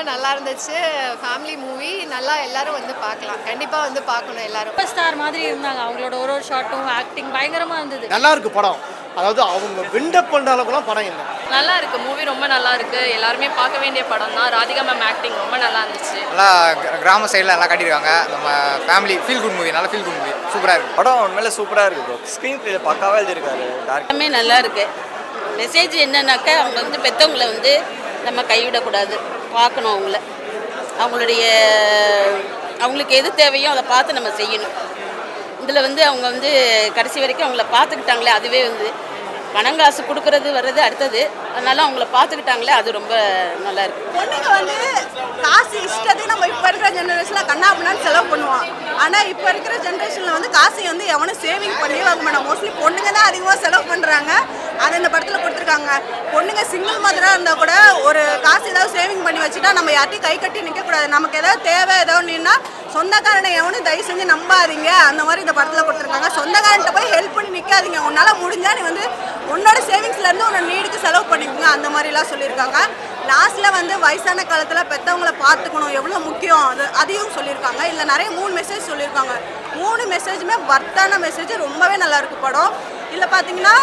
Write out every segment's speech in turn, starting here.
ரொம்ப நல்லா இருந்துச்சு. ஃபேமிலி மூவி நல்லா எல்லாரும் வந்து பார்க்கலாம். கண்டிப்பா வந்து பார்க்கணும் எல்லாரும். சூப்பர் ஸ்டார் மாதிரி இருந்தாங்க. அவங்களோட ஒரு ஒரு ஷாட்டும் ஆக்டிங் பயங்கரமா இருந்தது. நல்லா இருக்கு படம். அதாவது அவங்க பில்டப் பண்ற அளவுக்குலாம் படம் இல்லை. நல்லா இருக்கு, மூவி ரொம்ப நல்லா இருக்கு. எல்லாருமே பார்க்க வேண்டிய படம் தான். ராதிகா மேம் ஆக்டிங் ரொம்ப நல்லா இருந்துச்சு. நல்லா கிராம சைடில் நல்லா காட்டியிருக்காங்க. நம்ம ஃபேமிலி ஃபீல் குட் மூவி, நல்லா ஃபீல் குட் மூவி, சூப்பராக இருக்குது படம் உண்மையிலே சூப்பராக இருக்குது ப்ரோ. ஸ்க்ரீன் பிளே பக்காவாக எழுதியிருக்காரு. எல்லாமே நல்லா இருக்கு. மெசேஜ் என்னன்னாக்கா அவங்க வந்து பெற்றவங்களை வந்து நம்ம கைவிடக்கூடாது, பார்க்கணும் அவங்கள. அவங்களுக்கு எது தேவையோ அதை பார்த்து நம்ம செய்யணும். இதில் வந்து அவங்க வந்து கடைசி வரைக்கும் அவங்கள பார்த்துக்கிட்டாங்களே, அதுவே வந்து பணம் காசு கொடுக்கறது வர்றது அடுத்தது. அதனால அவங்கள பார்த்துக்கிட்டாங்களே, அது ரொம்ப நல்லா இருக்கு. பொண்ணுங்க வந்து காசு இஷ்டத்தையும் நம்ம இப்போ இருக்கிற ஜென்ரேஷனில் கண்ணாப்பினான்னு செலவு பண்ணுவான். ஆனால் இப்போ இருக்கிற ஜென்ரேஷனில் வந்து காசை வந்து எவனும் சேவிங் பண்ணியே வாங்க மாட்டான். மோஸ்ட்லி பொண்ணுங்க தான் அதிகமாக செலவு பண்ணுறாங்க. அதை இந்த படத்தில் கொடுத்துருக்காங்க. பொண்ணுங்க சிங்கிள் மதராக இருந்தால் கூட ஒரு காசு ஏதாவது சேவிங் பண்ணி வச்சுட்டா நம்ம யார்ட்டையும் கை கட்டி நிற்கக்கூடாது. நமக்கு ஏதாவது தேவை ஏதாவது நின்னா சொந்தக்காரனை எவனும் தயவு செஞ்சு நம்பாதீங்க. அந்த மாதிரி இந்த படத்தில் கொடுத்துருக்காங்க. சொந்தக்காரன்ட்ட போய் ஹெல்ப் பண்ணி நிற்காதீங்க. உன்னால் முடிஞ்சால் நீ வந்து உன்னோட சேவிங்ஸ்லேருந்து உன்னோட நீடுக்கு செலவு பண்ணிக்கோங்க. அந்த மாதிரிலாம் சொல்லியிருக்காங்க. லாஸ்ட்டில் வந்து வயசான காலத்தில் பெற்றவங்களை பார்த்துக்கணும் எவ்வளோ முக்கியம் அதையும் சொல்லியிருக்காங்க. இல்லை நிறைய 3 மெசேஜ் சொல்லியிருக்காங்க. 3 மெசேஜுமே வர்த்தான மெசேஜ். ரொம்பவே நல்லாயிருக்கு படம். இதில் பார்த்தீங்கன்னா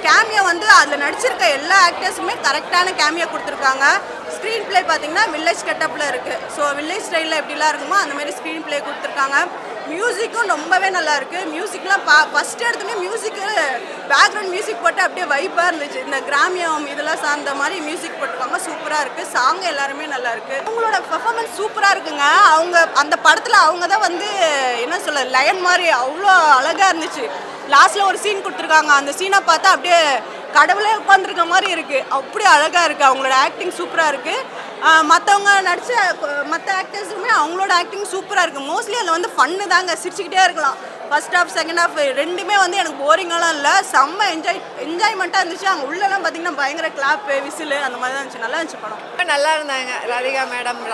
கேமியோ வந்து அதில் நடிச்சிருக்க எல்லா ஆக்டர்ஸுமே கரெக்டான கேமியோ கொடுத்துருக்காங்க. ஸ்க்ரீன் பிளே பார்த்தீங்கன்னா வில்லேஜ் கெட்டப்பில் இருக்குது. ஸோ வில்லேஜ் ஸ்டைலில் எப்படிலாம் இருக்குமோ அந்த மாதிரி ஸ்க்ரீன் பிளே கொடுத்துருக்காங்க. மியூசிக்கும் ரொம்பவே நல்லா இருக்குது. மியூசிக்லாம் ஃபஸ்ட்டு எடுத்துமே மியூசிக்கு பேக்ரவுண்ட் மியூசிக் போட்டு அப்படியே வைப்பாக இருந்துச்சு. இந்த கிராமியம் இதெல்லாம் சார்ந்த மாதிரி மியூசிக் போட்டிருக்காங்க. சூப்பராக இருக்குது. சாங் எல்லாருமே நல்லா இருக்குது. அவங்களோட பெர்ஃபார்மன்ஸ் சூப்பராக இருக்குங்க. அவங்க அந்த படத்தில் அவங்க தான் வந்து என்ன சொல்ல லயன் மாதிரி அவ்வளோ அழகாக இருந்துச்சு. லாஸ்ட்டில் ஒரு சீன் கொடுத்துருக்காங்க. அந்த சீனை பார்த்தா அப்படியே கடவுளே உட்காந்துருக்க மாதிரி இருக்குது. அப்படி அழகாக இருக்குது. அவங்களோட ஆக்டிங் சூப்பராக இருக்குது. மற்றவங்க நடித்த மற்ற ஆக்டர்ஸுமே அவங்களோட ஆக்டிங் சூப்பராக இருக்குது. மோஸ்ட்லி அதில் வந்து ஃபன்னு தாங்க, சிரிச்சுக்கிட்டே இருக்கலாம். ஃபர்ஸ்ட் ஹாஃப் செகண்ட் ஹாஃப் ரெண்டுமே வந்து எனக்கு போரிங்காலாம் இல்லை. செம்ம என்ஜாய்மெண்ட்டாக இருந்துச்சு. அவங்க உள்ளெல்லாம் பார்த்தீங்கன்னா பயங்கர கிளாப்பு விசிலு அந்த மாதிரி தான் இருந்துச்சு. நல்லா இருந்துச்சு படம். ரொம்ப நல்லா இருந்தாங்க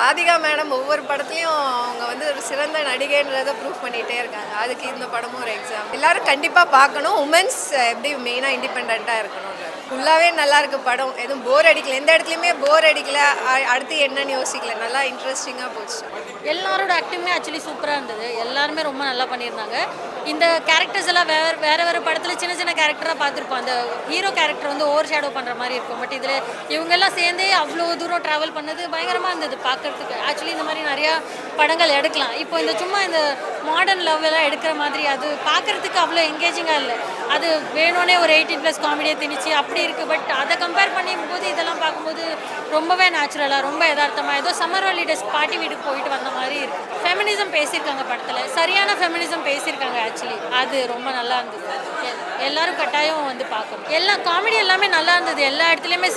ராதிகா மேடம் ஒவ்வொரு படத்துலையும் அவங்க வந்து ஒரு சிறந்த நடிகைன்றதை ப்ரூவ் பண்ணிகிட்டே இருக்காங்க. அதுக்கு இந்த படமும் ஒரு எக்ஸாம். எல்லாரும் கண்டிப்பாக பார்க்கணும். உமன்ஸ் எப்படி மெயினாக இண்டிபெண்ட்டாக இருக்கணும். ஃபுல்லாகவே நல்லா இருக்கு படம். எதுவும் போர் அடிக்கல. எந்த இடத்துலையுமே போர் அடிக்கல. அடுத்து என்னன்னு யோசிக்கல. நல்லா இன்ட்ரெஸ்டிங்காக போச்சு. எல்லாரோட ஆக்டிங்குமே ஆக்சுவலி சூப்பராக இருந்தது. எல்லாருமே ரொம்ப நல்லா பண்ணியிருந்தாங்க. இந்த கேரக்டர்ஸ் எல்லாம் வேறு படத்தில் சின்ன சின்ன கேரக்டராக பார்த்துருப்போம். அந்த ஹீரோ கேரக்டர் வந்து ஓவர் ஷேடோ பண்ணுற மாதிரி இருக்கும். பட் இதில் இவங்கெல்லாம் சேர்ந்தே அவ்வளோ தூரம் ட்ராவல் பண்ணது பயங்கரமாக இருந்தது பார்க்குறதுக்கு. ஆக்சுவலி இந்த மாதிரி நிறையா படங்கள் எடுக்கலாம். இப்போ இந்த சும்மா இந்த மாடர்ன் லவ் எல்லாம் எடுக்கிற மாதிரி அது பார்க்குறதுக்கு அவ்வளோ என்கேஜிங்காக இல்லை. அது வேணும்னே ஒரு 18+ காமெடியை திணிச்சு அப்படி இருக்குது. பட் அதை கம்பேர் பண்ணும்போது இதெல்லாம் பார்க்கும்போது ரொம்பவே நேச்சுரலாக ரொம்ப யதார்த்தமாக ஏதோ சம்மர் ஹாலிடேஸ் பாட்டி வீட்டுக்கு போயிட்டு வந்த மாதிரி இருக்குது. ஃபெமினிசம் பேசியிருக்காங்க படத்தில். சரியான ஃபெமினிசம் பேசியிருக்காங்க ஆக்சுவலி. அது ரொம்ப நல்லா இருந்தது. எல்லாரும் கட்டாயம் வந்து பார்க்கணும். எல்லாம் காமெடி எல்லாமே நல்லா இருந்தது. எல்லா இடத்துலையுமே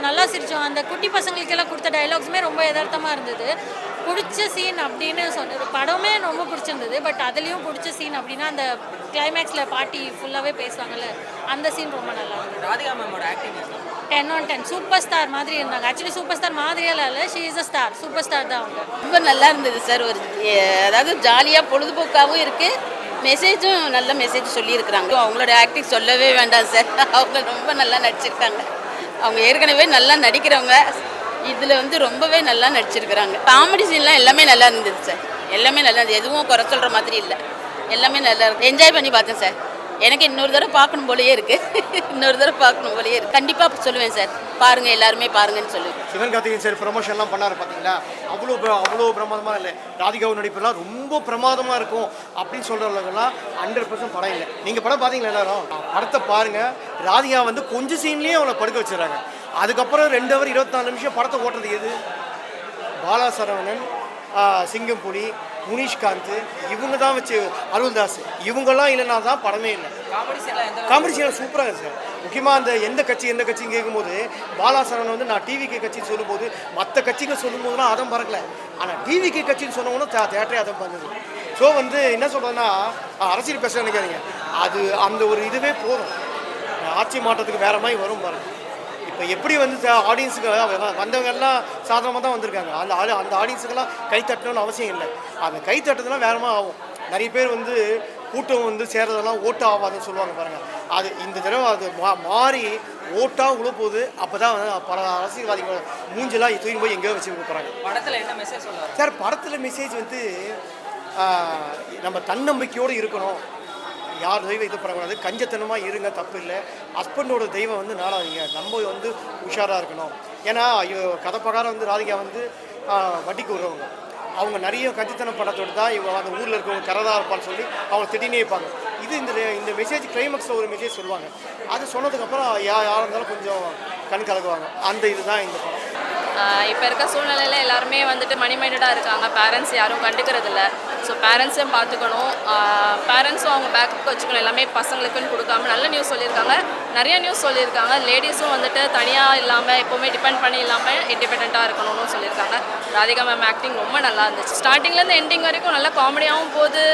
நல்லா சிரித்தோம். அந்த குட்டி பசங்களுக்கெல்லாம் கொடுத்த டைலாக்ஸுமே ரொம்ப யதார்த்தமாக இருந்தது. பிடிச்ச சீன் அப்படின்னு சொன்னது படமே ரொம்ப பிடிச்சிருந்தது. பட் அதுலேயும் பிடிச்ச சீன் அப்படின்னா அந்த கிளைமேக்ஸில் பாட்டி ஃபுல்லாகவே பேசுவாங்கல்ல, அந்த சீன் ரொம்ப நல்லா இருந்தது. ராதிகா மேமோட ஆக்டிங் 10 on 10 சூப்பர் ஸ்டார் மாதிரி இருந்தாங்க. ஆக்சுவலி சூப்பர் ஸ்டார் மாதிரியெல்லாம் இல்லை, she is a star. Super star தான் அவங்க. ரொம்ப நல்லா இருந்தது சார். ஒரு அதாவது ஜாலியாக பொழுதுபோக்காகவும் இருக்குது. மெசேஜும் நல்ல மெசேஜ் சொல்லியிருக்கிறாங்க. அவங்களோட ஆக்டிங் சொல்லவே வேண்டாம் சார். அவங்க ரொம்ப நல்லா நடிச்சிருக்காங்க. அவங்க ஏற்கனவே நல்லா நடிக்கிறவங்க. இதில் வந்து ரொம்பவே நல்லா நடிச்சிருக்கிறாங்க. காமெடி சீன்லாம் எல்லாமே நல்லா இருந்தது சார். எல்லாமே நல்லா இருந்தது. எதுவும் குறை சொல்கிற மாதிரி இல்லை. எல்லாமே நல்லா இருக்கு. என்ஜாய் பண்ணி பார்த்தேன் சார். எனக்கு இன்னொரு தடவை பார்க்கணும் போலயே இருக்குது. கண்டிப்பாக சொல்லுவேன் சார். பாருங்கள், எல்லாருமே பாருங்கன்னு சொல்லுவேன். சிவகார்த்திகேயன் சார் ப்ரமோஷன்லாம் பண்ணார் பார்த்தீங்களா? அவ்வளோ பிரமாதமாக இல்லை. ராதிகாவும் நடிப்பெல்லாம் ரொம்ப பிரமாதமாக இருக்கும் அப்படின்னு சொல்கிறவங்கலாம் 100% படம் இல்லை. நீங்கள் படம் பார்த்தீங்களா எல்லாரும்? படத்தை பாருங்கள். ராதிகா வந்து கொஞ்சம் சீன்லேயே அவனை படுக்க வச்சுறாங்க. அதுக்கப்புறம் 2 hour 24 நிமிஷம் படத்தை ஓட்டுறது எது? பாலா சரவணன், சிங்கம்புலி, முனிஷ்காந்த், இவங்க தான் வச்சு அருள்தாஸ், இவங்கெல்லாம் இல்லைன்னா தான் படமே இல்லை. காமெடி சீன்லாம் சூப்பராக இருக்குது சார். முக்கியமாக அந்த எந்த கட்சின்னு கேட்கும்போது பாலா சரவணன் வந்து நான் டிவிகே கட்சின்னு சொல்லும்போது மற்ற கட்சிங்க சொல்லும்போதுலாம் அதம் பறக்கல. ஆனால் டிவிகே கட்சின்னு சொன்னவங்கன்னா தேட்டரே அதம் பண்ணுது. ஸோ வந்து என்ன சொல்கிறதுன்னா, அரசியல் பேச நினைக்காதீங்க. அது அந்த ஒரு இதுவே போதும். ஆட்சி மாற்றத்துக்கு வேறு மாதிரி வரும் பாருங்க. இப்போ எப்படி வந்து ஆடியன்ஸுக்கு வந்தவங்க எல்லாம் சாதாரணமாக தான் வந்திருக்காங்க. அந்த ஆடியன்ஸுக்கெல்லாம் கை தட்டணும்னு அவசியம் இல்லை. அந்த கை தட்டுறதுலாம் வேறமாக ஆகும். நிறைய பேர் வந்து கூட்டம் வந்து சேர்றதெல்லாம் ஓட்டு ஆகாதுன்னு சொல்லுவாங்க பாருங்கள். அது இந்த தடவை அது மாறி ஓட்டாக உழப்போகுது. அப்போ தான் வந்து பல அரசியல்வாதிகள் மூஞ்செல்லாம் தூக்கி போய் எங்கேயோ வச்சு கொடுக்குறாங்க. படத்தில் என்ன மெசேஜ் சொல்லுவாங்க சார் படத்தில் மெசேஜ் வந்து நம்ம தன்னம்பிக்கையோடு இருக்கணும், யார் தெய்வம் இது பண்ணக்கூடாது, கஞ்சத்தனமாக இருங்க, தப்பு இல்லை. ஹஸ்பண்டோட தெய்வம் வந்து நாடாதீங்க, நம்ம வந்து உஷாராக இருக்கணும். ஏன்னா கதை பிரகாரம் வந்து ராதிகா வந்து வட்டிக்கு வருவாங்க. அவங்க நிறைய கஞ்சித்தனம் படத்தோடு தான் இவங்க அந்த ஊரில் இருக்கவங்க கரதா இருப்பான்னு சொல்லி அவங்க திட்டினே இருப்பாங்க. இது இந்த மெசேஜ் கிளைமேக்ஸில் ஒரு மெசேஜ் சொல்லுவாங்க. அது சொன்னதுக்கப்புறம் யாராக இருந்தாலும் கொஞ்சம் கண் கலக்குவாங்க. அந்த இதுதான் இந்த படம். இப்போ இருக்க சூழ்நிலையில் எல்லாருமே வந்துட்டு மணி மைண்டடாக இருக்காங்க. பேரண்ட்ஸ் யாரும் கண்டுக்கிறது இல்லை. ஸோ பேரண்ட்ஸையும் பார்த்துக்கணும், பேரண்ட்ஸும் அவங்க பேக்குக்கு வச்சுக்கணும். எல்லாமே பசங்களுக்குன்னு கொடுக்காம நல்ல நியூஸ் சொல்லியிருக்காங்க, நிறைய நியூஸ் சொல்லியிருக்காங்க. லேடிஸும் வந்துட்டு தனியாக இல்லாமல் எப்போவுமே டிபெண்ட் பண்ணி இல்லாமல் இண்டிபெண்ட்டாக இருக்கணும்னு சொல்லியிருக்காங்க. ராதிகா மேம் ஆக்டிங் ரொம்ப நல்லா இருந்துச்சு. ஸ்டார்டிங்லேருந்து எண்டிங் வரைக்கும் நல்லா காமெடியாகவும் போகுது,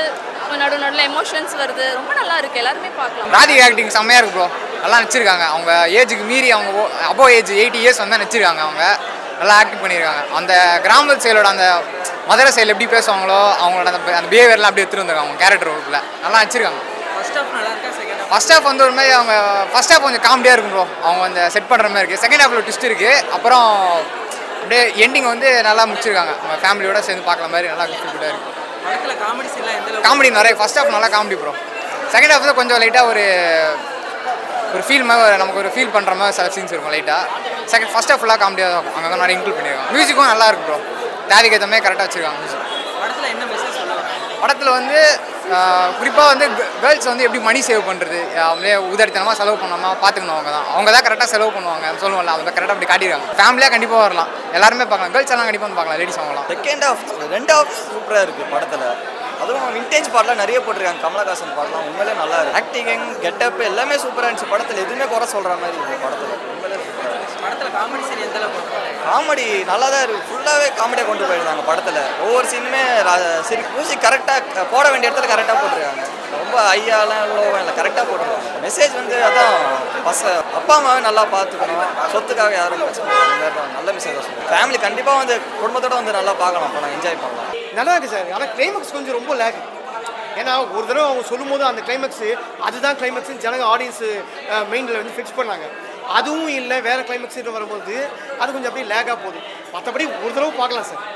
நடுவில் எமோஷன்ஸ் வருது, ரொம்ப நல்லா இருக்குது. எல்லாருமே பார்க்கலாம். ராதிகா ஆக்டிங் செம்மையாக இருக்கு ப்ரோ. நல்லா நடிச்சிருக்காங்க. அவங்க ஏஜுக்கு மீறி அவங்க அபோவ் ஏஜ் 80 இயர்ஸ் வந்து நடிச்சிருக்காங்க. அவங்க நல்லா ஆக்டிங் பண்ணியிருக்காங்க. அந்த கிராம சைடோட அந்த மதுரை சைடில் எப்படி பேசுவாங்களோ அவங்களோட அந்த பிஹேவியர்லாம் அப்படியே எடுத்துகிட்டு வந்திருக்காங்க. அவங்க கேரக்டர் ஒர்க்கில் நல்லா நடிச்சிருக்காங்க. ஃபர்ஸ்ட் ஹாஃப் நல்லா இருக்கா செகண்ட் ஹாஃப்? ஃபர்ஸ்ட் ஹாஃப் வந்து ஒரு மாதிரி அவங்க ஃபர்ஸ்ட் ஹாஃப் கொஞ்சம் காமெடியாக இருக்கும் ப்ரோ. அவங்க அந்த செட் பண்ணுற மாதிரி இருக்குது. செகண்ட் ஹாஃபில் ட்விஸ்ட் இருக்குது. அப்புறம் அப்படியே எண்டிங் வந்து நல்லா முடிச்சிருக்காங்க. அவங்க ஃபேமிலியோட சேர்ந்து பார்க்குற மாதிரி நல்லா ஃபீல்டாக இருக்குது. படத்தில் காமெடி சீன்லாம் எந்த காமெடி நிறைய. ஃபர்ஸ்ட் ஹாஃப் நல்லா காமெடி ப்ரோ. செகண்ட் ஹாஃபில் கொஞ்சம் லைட்டாக ஒரு ஃபீல் மாதிரி நமக்கு ஒரு ஃபீல் பண்ணுற மாதிரி சில சீன்ஸ் இருக்கும் லைட்டாக. ஃபர்ஸ்ட் ஹாஃப் ஃபுல்லாக காமெடியாக தான் இருக்கும். அங்கே நிறைய இன்க்ளூட் பண்ணியிருக்காங்க. மியூசிக்கும் நல்லா இருக்கும் ப்ரோ. தேவைக்கு ஏற்ற மாதிரி கரெக்டாக வச்சுருக்காங்க மியூசிக். படத்தில் என்ன மெசேஜ் சொல்லுவாங்க? படத்தில் வந்து குறிப்பாக வந்து கேர்ள்ஸ் வந்து எப்படி மணி சேவ் பண்ணுறது, அவங்களே உதாரித்தனமாக செலவு பண்ணாமல் பார்த்துக்கணும். அவங்க தான் கரெக்டாக செலவு பண்ணுவாங்க சொல்லுவோம்ல, அவங்க கரெக்டாக அப்படி காட்டிடுறாங்க. ஃபேமிலியாக கண்டிப்பாக வரலாம், எல்லாருமே பார்க்கலாம். கேர்ள்ஸ் எல்லாம் கண்டிப்பாக வந்து பார்க்கலாம், லேடிஸ் அவங்களாம். செகண்ட் ஹாஃப் ரெண்டு ஹாஃப் சூப்பராக இருக்குது படத்தில். அதுவும் விண்டேஜ் பாட்டெலாம் நிறைய போட்டிருக்காங்க. கமலஹாசன் பாட்டெலாம் உண்மையிலே நல்லா இருக்குது. ஆக்டிங் கெட்டப் எல்லாமே சூப்பராக இருந்துச்சு. படத்தில் எதுவுமே குறை சொல்கிற மாதிரி இருக்குது படத்தில். உண்மையிலே சூப்பராக இருந்துச்சு. படத்தில் காமெடி சீன் எந்த அளவுக்கு போட்டிருக்காங்க? காமெடி நல்லா தான் இருக்குது. ஃபுல்லாகவே காமெடியாக கொண்டு போயிருந்தாங்க படத்தில். ஒவ்வொரு சீனுமே சரி மியூசிக் கரெக்டாக போட வேண்டிய இடத்துல கரெக்டாக போட்டிருக்காங்க. ரொம்ப ஐயாலாம் லோவாக இல்லை, கரெக்டாக போட்டிருக்காங்க. மெசேஜ் வந்து அதான் அப்பா அம்மாவே நல்லா பார்த்துக்கணும், சொத்துக்காக யாரும் பிரச்சனை நல்ல மெசேஜ் தான் சொல்லுங்கள். ஃபேமிலி கண்டிப்பாக வந்து குடும்பத்தோடு வந்து நல்லா பார்க்கலாம், படம் என்ஜாய் பண்ணலாம். நல்லா இருக்குது சார். ஆனால் கிளைமேக்ஸ் கொஞ்சம் ரொம்ப லேக். ஏன்னா ஒரு தடவை அவங்க சொல்லும் போது அந்த கிளைமேக்ஸு அதுதான் கிளைமேக்ஸ்னு ஜனங்க ஆடியன்ஸு மைண்டில் வந்து ஃபிக்ஸ் பண்ணாங்க. அதுவும் இல்லை, வேறு கிளைமேக்ஸ் வரும்போது அது கொஞ்சம் அப்படியே லேக்காக போகுது. மற்றபடி ஒரு தடவை பார்க்கலாம் சார்.